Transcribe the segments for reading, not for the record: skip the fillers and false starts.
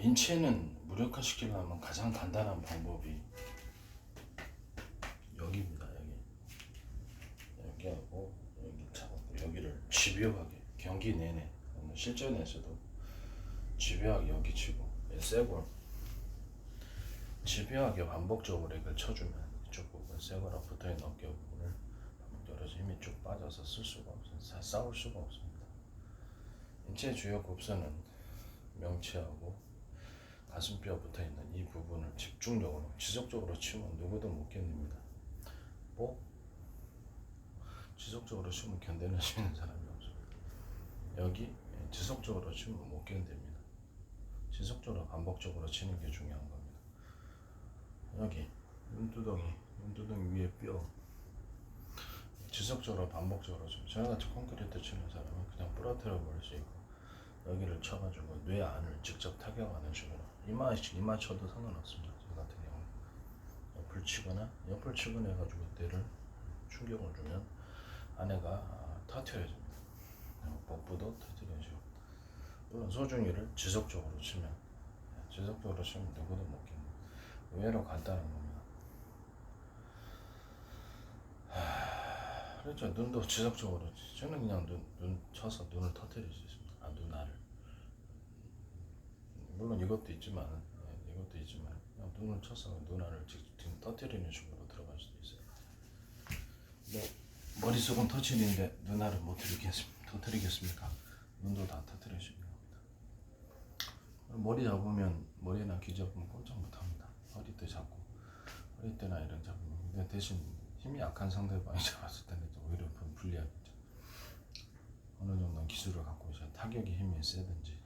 인체는 무력화시키려면 가장 간단한 방법이 여기입니다. 여기하고 여기 잡았고 여기를 집요하게 경기 내내 실전에서도 집요하게 여기 치고 쇠골 집요하게 반복적으로 이걸 쳐주면 이쪽 부분 쇠골하고 붙어있는 어깨 부분을 반복적으로 힘이 쭉 빠져서 쓸 수가 없어요. 싸울 수가 없습니다. 인체 주요 곡선은 명치하고 가슴뼈 붙어있는 이 부분을 집중적으로 지속적으로 치면 누구도 못 견딥니다. 지속적으로 치면 견뎌낼 수 있는 사람이 없습니다. 여기 지속적으로 치면 못 견딥니다. 지속적으로 반복적으로 치는 게 중요한 겁니다. 여기 눈두덩이 위에 뼈 지속적으로 반복적으로 치면 저희같이 콘크리트 치는 사람은 그냥 부러뜨려 버릴 수 있고 여기를 쳐가지고 뇌 안을 직접 타격하는 식으로 이마 쳐도 상관없습니다. 저 같은 경우는 옆을 치거나 해가지고 뇌를 충격을 주면 안에가 터트려집니다. 복부도 터트려지고 물론 소중이를 지속적으로 치면 누구도 못 견뎌요. 의외로 간단한 겁니다. 그렇죠. 눈도 지속적으로 저는 그냥 눈 쳐서 눈을 터트릴 수 있습니다. 눈알을 물론 이것도 있지만 그냥 눈을 쳐서 눈알을 지금 터트리는 식으로 들어갈 수도 있어요. 머릿속은 터트리는데 눈알은 못 터트리겠습니까? 눈도 다 터트리시는 겁니다. 머리 잡으면 머리나 귀 잡으면 꼼짝 못합니다. 허리때나 이런 잡으면. 근데 대신 힘이 약한 상대방이 잡았을 때는 오히려 불리하겠죠. 어느 정도 기술을 갖고 있어야 타격의 힘이 세든지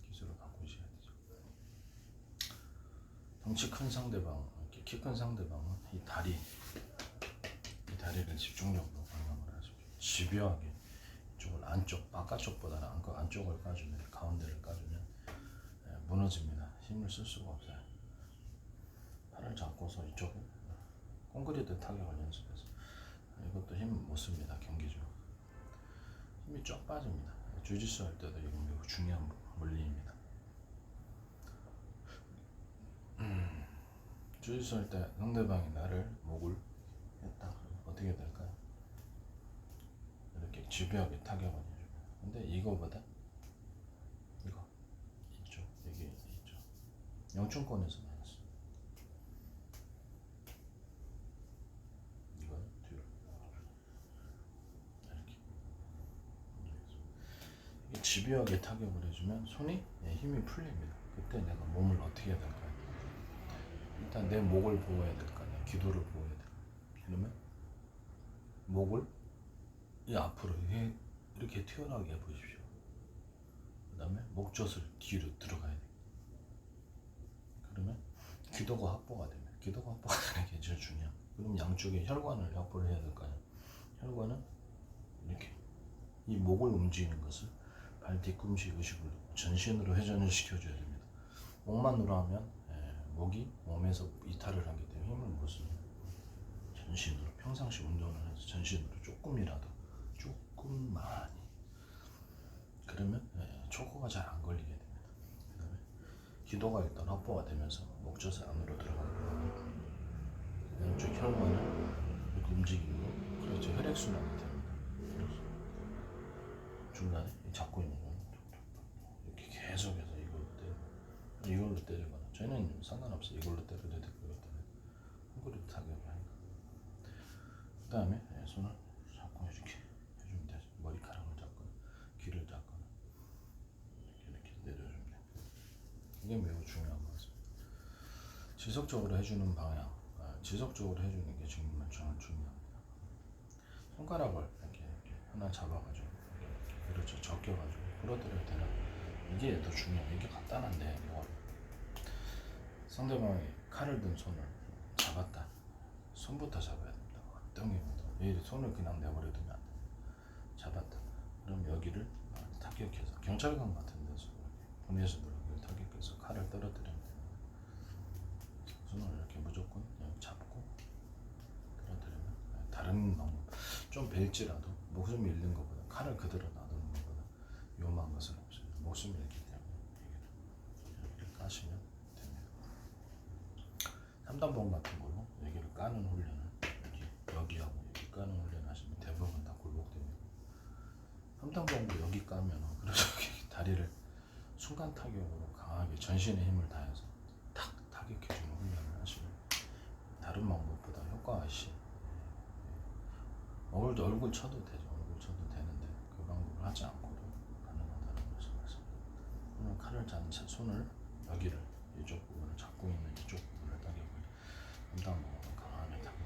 기술을 갖고 있어야 되죠. 덩치 큰 상대방, 키 큰 상대방은 이 다리를 집중적으로 관여를 하십시오. 집요하게 이쪽을 바깥쪽보다는 안쪽을 까주면 가운데를 까주면 무너집니다. 힘을 쓸 수가 없어요. 팔을 잡고서 이쪽을 콘크리트 타격을 연습해서 이것도 힘 못 씁니다. 경기죠. 힘이 쫙 빠집니다. 주짓수 할 때도 이건 매우 중요한 원리입니다. 주짓수 할 때 상대방이 목을 했다. 어떻게 될까요? 이렇게 집요하게 타격을 해줍니다. 근데 이거보다 여기 있죠. 영춘권에서 나왔어. 이거 뒤로 이렇게 집요하게 타격을 해주면 손이 힘이 풀립니다. 그때 내가 몸을 어떻게 해야 될까요? 일단 내 목을 보호해야 될 거 아니야. 기도를 보호해야 될 거 아니야. 그러면 목을 이 앞으로 이렇게 튀어나오게 해보십시오. 그 다음에 목젖을 뒤로 들어가야 돼요. 그러면 기도가 확보가 되는 게 제일 중요해요. 그럼 양쪽에 혈관을 확보를 해야 될 거 아니에요. 혈관은 이렇게 이 목을 움직이는 것을 발 뒤꿈치 의식으로 전신으로 회전을 시켜줘야 됩니다. 목만으로 하면 목이 몸에서 이탈을 하기 때문에 힘을 못 씁니다. 전신으로 평상시 운동을 해서 전신으로 조금 많이 그러면 초코가 잘 안 걸리게 됩니다. 그 다음에 기도가 일단 확보가 되면서 목젖이 안으로 들어가고 왼쪽 혈관을 이렇게 움직이고 그렇죠. 혈액순환이 됩니다. 중간에 잡고 있는 거는 이렇게 계속해서 이걸로 때리거나 저희는 상관없어요. 이걸로 때려도 되고 이걸로 때려도 콘크리트 타격을 하니까 그 다음에 손을 잡고 이렇게 해주면 되죠. 머리카락을 잡거나 귀를 잡거나 이렇게 내려주면 됩니다. 이게 매우 중요한 것 같습니다. 지속적으로 해주는 방향 지속적으로 해주는 게 정말 중요합니다. 손가락을 이렇게 하나 잡아가지고 그렇죠. 적혀가지고 부러뜨릴 때는 이게 더 중요해요. 이게 간단한데 상대방이 칼을 든 손을 잡았다. 손부터 잡아야 됩니다. 어떤 경우도 손을 그냥 내버려두면 안 돼요. 잡았다. 그럼 여기를 타격해서 경찰관 같은 데서 보내서 타격해서 칼을 떨어뜨리면 됩니다. 손을 이렇게 무조건 잡고 떨어뜨리면 다른 방법 좀 벨지라도 목숨이 잃는 것보다 칼을 그대로 놔두는 것보다 위험한 것은 없습니다. 목숨이 잃기 때문에 이렇게 까시 3단봉 같은 걸로 여기를 까는 훈련을 여기하고 여기 까는 훈련 하시면 대부분 다 굴복됩니다. 3단봉도 여기 까면 그래서 다리를 순간 타격으로 강하게 전신의 힘을 다해서 탁 타격해주는 훈련을 하시면 다른 방법보다 효과가 시. 얼굴 쳐도 되죠. 얼굴 쳐도 되는데 그 방법을 하지 않고도 가능하다는 것을 말씀드립니다. 오늘 칼을 잡는 손을 여기를 이쪽 부분을 잡고 있는 이쪽 부분을 타격을 3단봉으로 강하게 타격을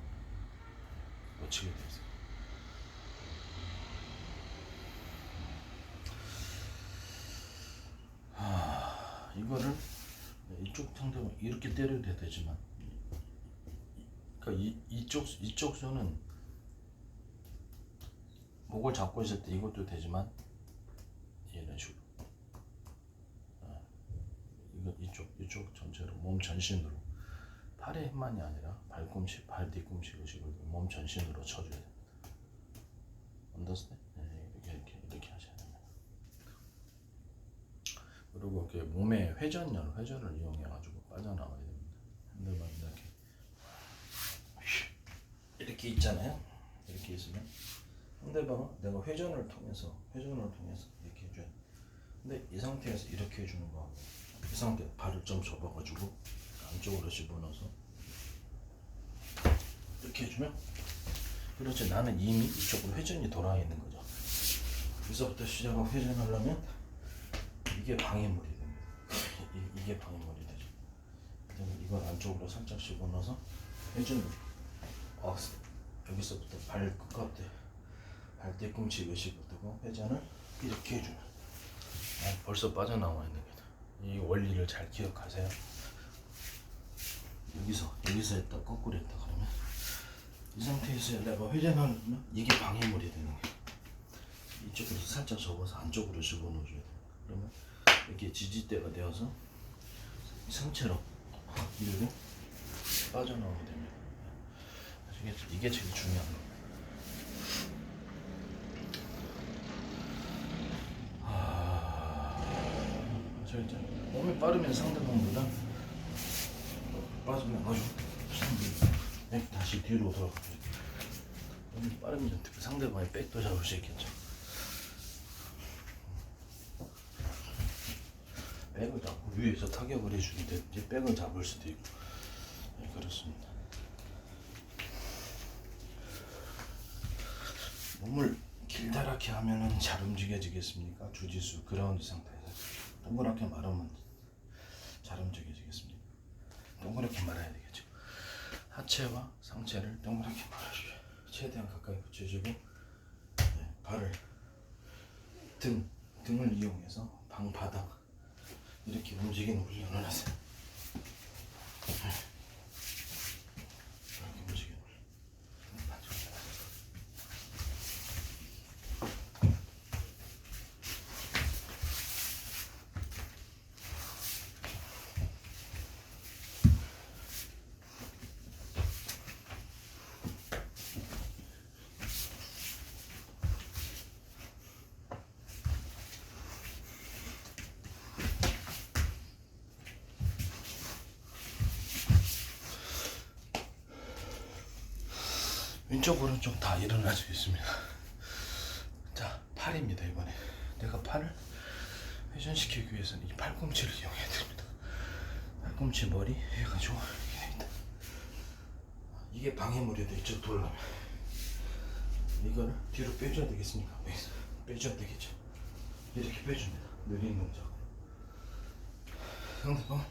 놓치게 되어 있어요. 이거를 이쪽 상대로 이렇게 때려도 되지만, 그러니까 이쪽 손은 목을 잡고 있을 때 이것도 되지만 이런 식으로 이쪽 전체로 몸 전신으로 팔의 힘만이 아니라 발꿈치, 발 뒤꿈치 의식을 몸 전신으로 쳐줘야 됩니다. 언더스탠? 이렇게 하셔야 됩니다. 그리고 이렇게 몸의 회전을 이용해가지고 빠져나와야 됩니다. 핸들만 이렇게 있잖아요. 이렇게 있으면 상대방은 내가 회전을 통해서 이렇게 해줘야 돼. 근데 이 상태에서 이렇게 해주는 거하고 이 상태 발을 좀 접어가지고 안쪽으로 집어넣어서 이렇게 해주면, 그렇지, 나는 이미 이쪽으로 회전이 돌아와 있는 거죠. 여기서부터 시작하고 회전하려면 이게 방해물이 됩니다. 이게 방해물이 되죠. 이걸 안쪽으로 살짝 집어넣어서 회전을 여기서부터 발 끝까지 발 뒤꿈치 의식을 두고 회전을 이렇게 해주면 벌써 빠져나와 있는 거다. 이 원리를 잘 기억하세요. 여기서 했다 거꾸로 했다 그러면 이 상태에서 내가 회전하면 이게 방해물이 되는 거예요. 이쪽으로 살짝 접어서 안쪽으로 집어넣어줘야 돼요. 그러면 이렇게 지지대가 되어서 상체로 이렇게 빠져나오게 됩니다. 아시겠죠? 이게 제일 중요한 겁니다. 아시겠죠? 몸이 빠르면 상대방보다 빠지면 아주 다시 뒤로 돌아가야 돼요. 몸이 빠르면 상대방의 백도 잡을 수 있겠죠. 백을 잡고 위에서 타격을 해주는데 이제 백을 잡을 수도 있고, 네, 그렇습니다. 몸을 길다랗게 하면은 잘 움직여지겠습니까? 주짓수 그라운드 상태에서 동그랗게 말하면 잘 움직여지겠습니까? 동그랗게 말아야 되겠죠. 하체와 상체를 동그랗게 말아줘요. 최대한 가까이 붙여주고, 네, 발을 등을 이용해서 방바닥 이렇게 움직이는 훈련을 하세요. 이렇게 움직이는 훈련. 왼쪽 오른쪽 다 일어날 수 있습니다. 자, 팔입니다. 이번에 내가 팔을 회전시키기 위해서는 이 팔꿈치를 이용해야 됩니다. 팔꿈치 머리 해가지고 이렇게 됩니다. 이게 방해물이 되죠. 돌려면 이거를 뒤로 빼줘야 되겠습니까? 빼줘야 되겠죠. 이렇게 빼줍니다. 느린 동작. 상대방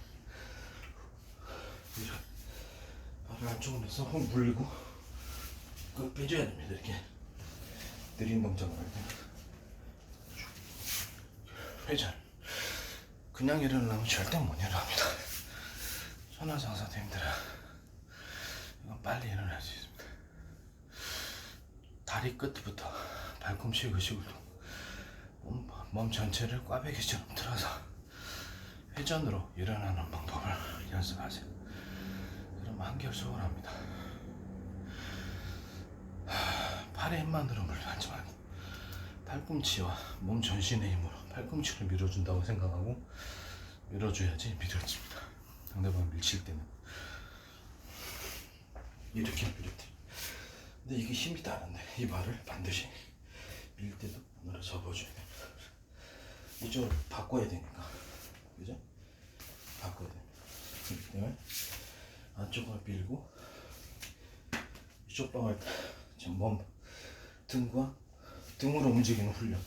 발을 안쪽으로 해서 훅 물리고 그걸 빼줘야 됩니다. 이렇게 느린 동작을 할 때 회전. 그냥 일어나면 절대 못 일어납니다. 천하장사도 힘들어요. 이건 빨리 일어날 수 있습니다. 다리 끝부터 발꿈치 의식을 몸 전체를 꽈배기처럼 틀어서 회전으로 일어나는 방법을 연습하세요. 그럼 한결 수월합니다. 팔의 힘만으로 물려하지 말고 팔꿈치와 몸 전신의 힘으로 팔꿈치를 밀어준다고 생각하고 밀어줘야지 밀어집니다. 상대방 밀칠 때는 이렇게 밀릴 때. 근데 이게 힘이 다른데 이 발을 반드시 밀 때도 오늘은 접어줘야 돼. 이쪽으로 바꿔야 되니까, 그죠? 바꿔야 됩니다. 그렇기 때문에 안쪽으로 밀고 이쪽 방을 지금 등과 등으로 움직이는 훈련,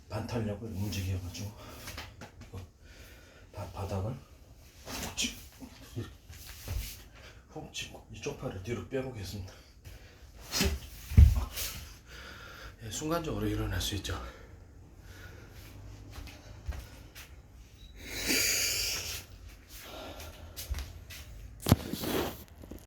반탄력을 움직여가지고 이거 바닥을 훅 치고 이쪽 팔을 뒤로 빼보겠습니다. 예, 순간적으로 일어날 수 있죠.